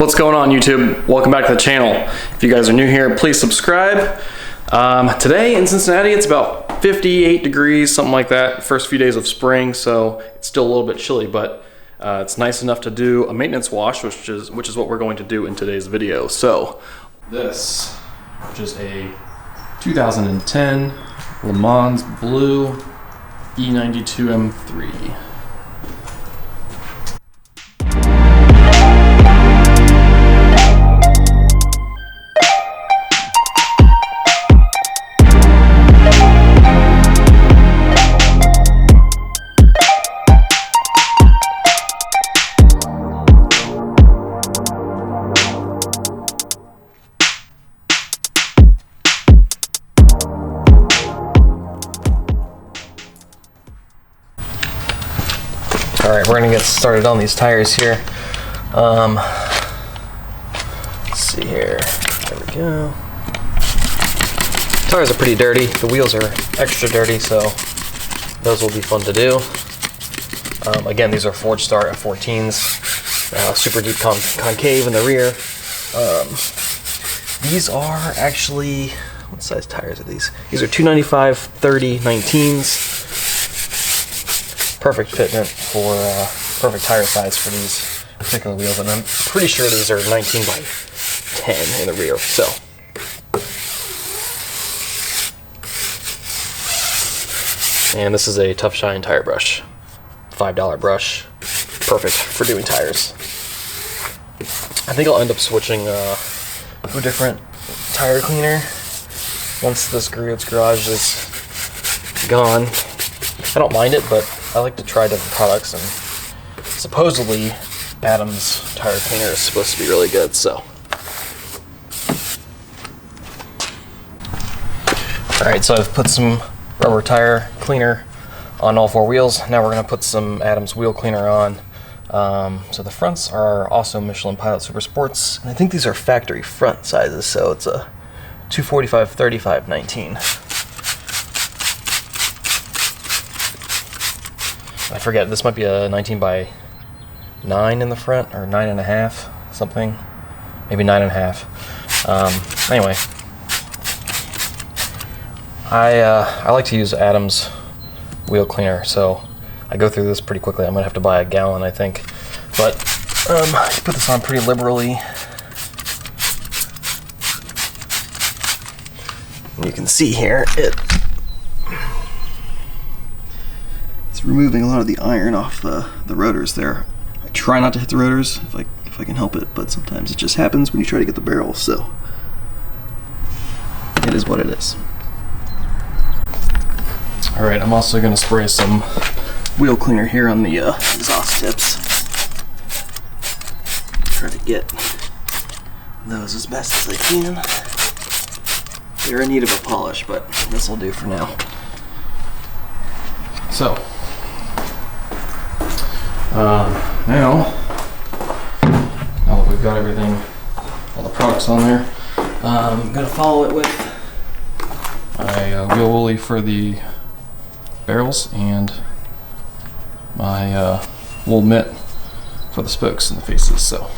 What's going on, YouTube? Welcome back to the channel. If you guys are new here, please subscribe. Today in Cincinnati, it's about 58 degrees, something like that. First few days of spring, so it's still a little bit chilly, but it's nice enough to do a maintenance wash, which is what we're going to do in today's video. So this, which is a 2010 Le Mans Blue E92 M3. Alright, we're gonna get started on these tires here. Let's see here. There we go. Tires are pretty dirty. The wheels are extra dirty, so those will be fun to do. Again, these are Forgestar F14s. Super deep concave in the rear. These are actually, what size tires are these? These are 295/30/19s. Perfect fitment for perfect tire size for these particular wheels, and I'm pretty sure these are 19/10 in the rear. So, and this is a Tough Shine tire brush, $5 brush, perfect for doing tires. I think I'll end up switching to a different tire cleaner once this garage is gone. I don't mind it, but I like to try different products, and supposedly Adam's tire cleaner is supposed to be really good, so. Alright, so I've put some rubber tire cleaner on all four wheels. Now we're going to put some Adam's wheel cleaner on. So the fronts are also Michelin Pilot Super Sports, and I think these are factory front sizes, so it's a 245/35/19. I forget, this might be a 19/9 in the front, or 9.5, something. Maybe 9.5. Anyway, I like to use Adam's wheel cleaner, so I go through this pretty quickly. I'm gonna have to buy a gallon, I think. But I put this on pretty liberally. And you can see here, it's removing a lot of the iron off the rotors there. I try not to hit the rotors if I can help it, but sometimes it just happens when you try to get the barrel, so it is what it is. Alright, I'm also going to spray some wheel cleaner here on the exhaust tips. Try to get those as best as I can. They're in need of a polish, but this will do for now. So, now that we've got everything, all the products on there, I'm going to follow it with my wheel woolly for the barrels and my wool mitt for the spokes and the faces. So.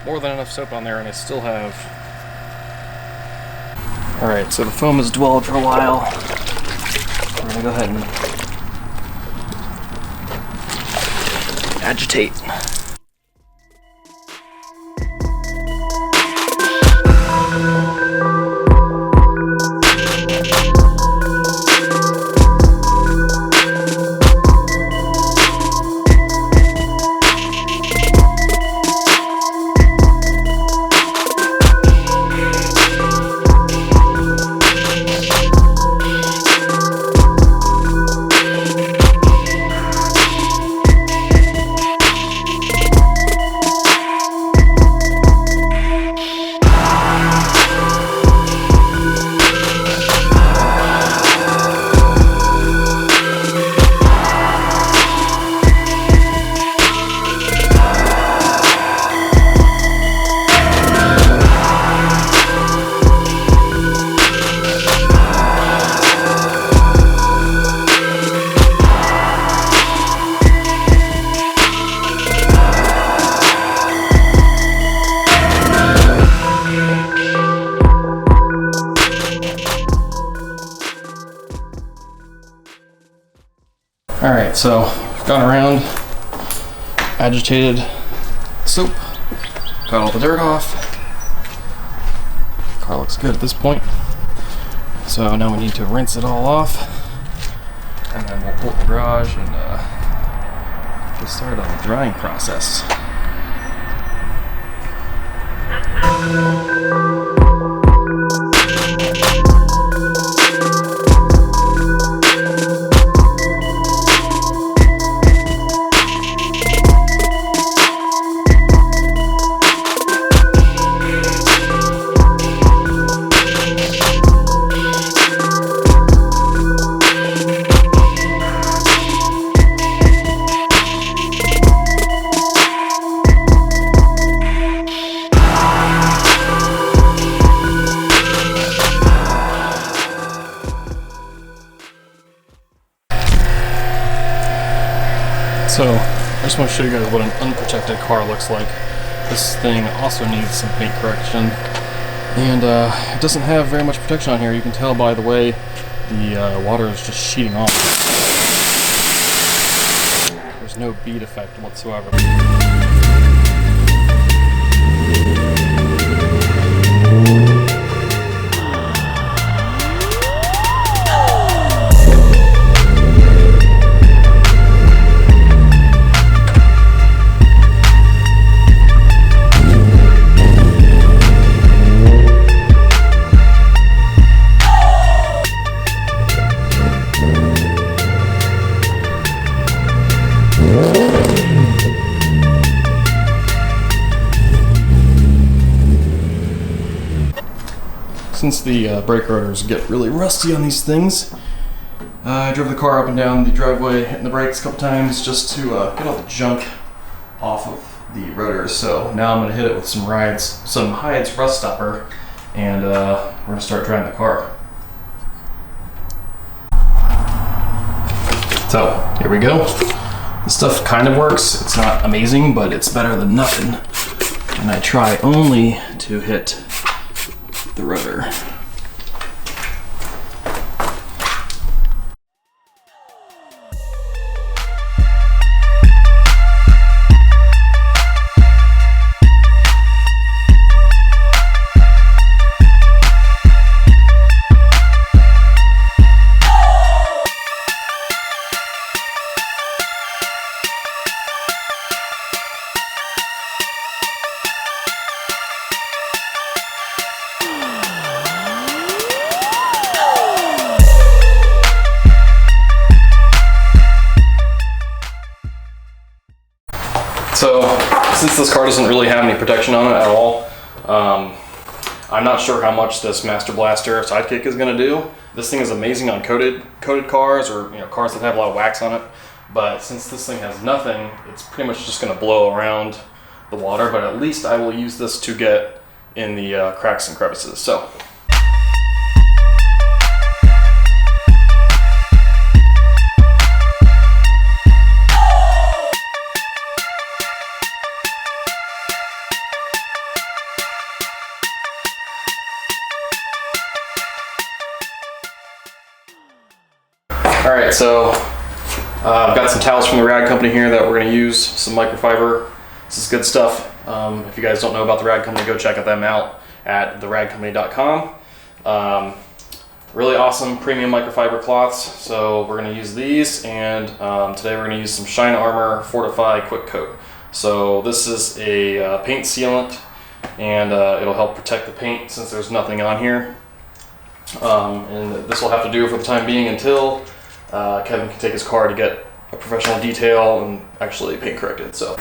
more than enough soap on there, and I still have. Alright, so the foam has dwelled for a while. We're gonna go ahead and agitate. Alright, so gone around, agitated soap, got all the dirt off. Car looks good at this point. So now we need to rinse it all off, and then we'll pull up the garage and get started on the drying process. So, I just want to show you guys what an unprotected car looks like. This thing also needs some paint correction, and it doesn't have very much protection on here. You can tell by the way the water is just sheeting off. There's no bead effect whatsoever. Since the brake rotors get really rusty on these things, I drove the car up and down the driveway, hitting the brakes a couple times just to get all the junk off of the rotors. So now I'm going to hit it with some Hyde's rust stopper, and we're going to start drying the car. So here we go. This stuff kind of works. It's not amazing, but it's better than nothing. And I try only to hit the rotor. So, since this car doesn't really have any protection on it at all, I'm not sure how much this Master Blaster Sidekick is going to do. This thing is amazing on coated cars, or cars that have a lot of wax on it. But since this thing has nothing, it's pretty much just going to blow around the water. But at least I will use this to get in the cracks and crevices. So. got some towels from the Rag Company here that we're going to use, some microfiber. This is good stuff. If you guys don't know about the Rag Company, go check them out at theragcompany.com. Really awesome premium microfiber cloths. So we're going to use these, and today we're going to use some Shine Armor Fortify Quick Coat. So this is a paint sealant, and it'll help protect the paint since there's nothing on here. And this will have to do for the time being until Kevin can take his car to get a professional detail and actually paint corrected. So.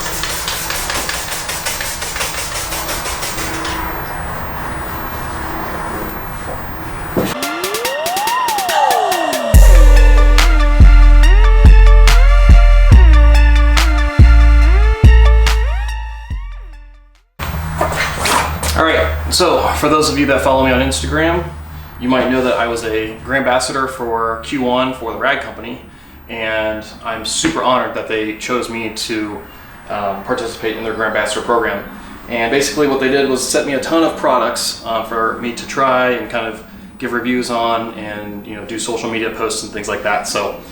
Alright, so for those of you that follow me on Instagram, you might know that I was a brand ambassador for Q1 for the Rag Company, and I'm super honored that they chose me to participate in their brand ambassador program. And basically what they did was set me a ton of products for me to try and kind of give reviews on, and do social media posts and things like that. So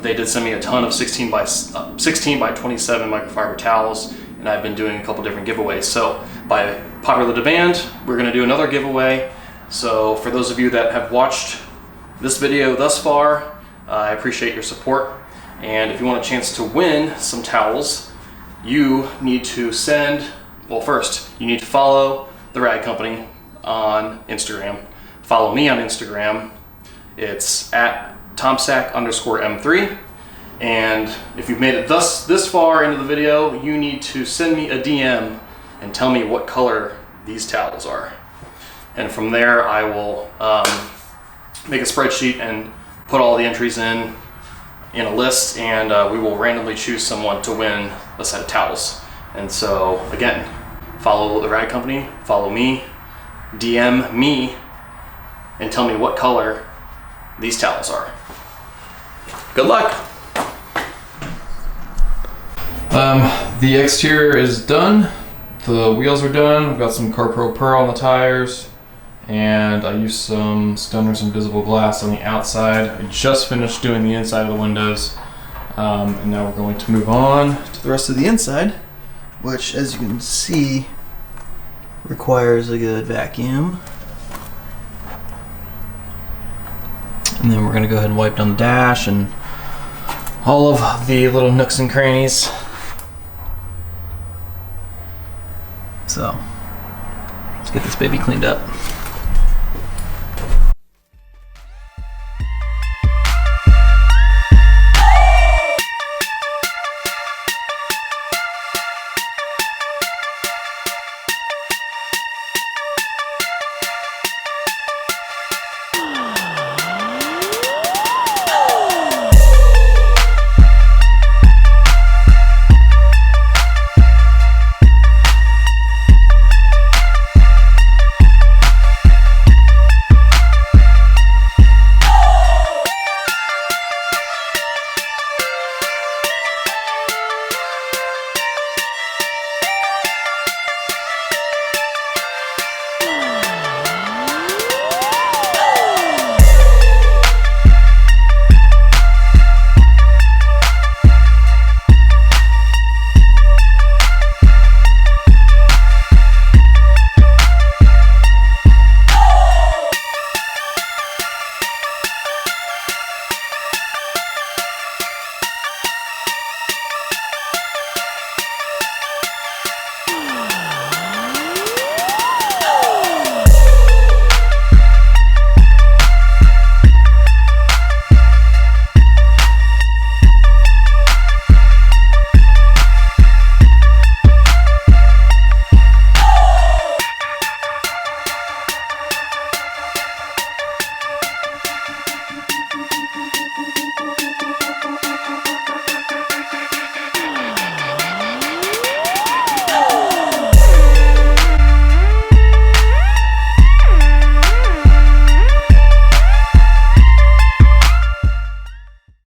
they did send me a ton of 16 by 27 microfiber towels, and I've been doing a couple different giveaways. So by popular demand, we're going to do another giveaway. So for those of you that have watched this video thus far, I appreciate your support. And if you want a chance to win some towels, you need to first you need to follow the Rag Company on Instagram. Follow me on Instagram. It's at tomsack_m3. And if you've made it this far into the video, you need to send me a DM and tell me what color these towels are. And from there, I will make a spreadsheet and put all the entries in a list, and we will randomly choose someone to win a set of towels. And so again, follow the Rag Company, follow me, DM me, and tell me what color these towels are. Good luck. The exterior is done. The wheels are done. We've got some CarPro Pearl on the tires, and I used some Stoner's Invisible Glass on the outside. I just finished doing the inside of the windows, and now we're going to move on to the rest of the inside, which, as you can see, requires a good vacuum. And then we're going to go ahead and wipe down the dash and all of the little nooks and crannies. So let's get this baby cleaned up.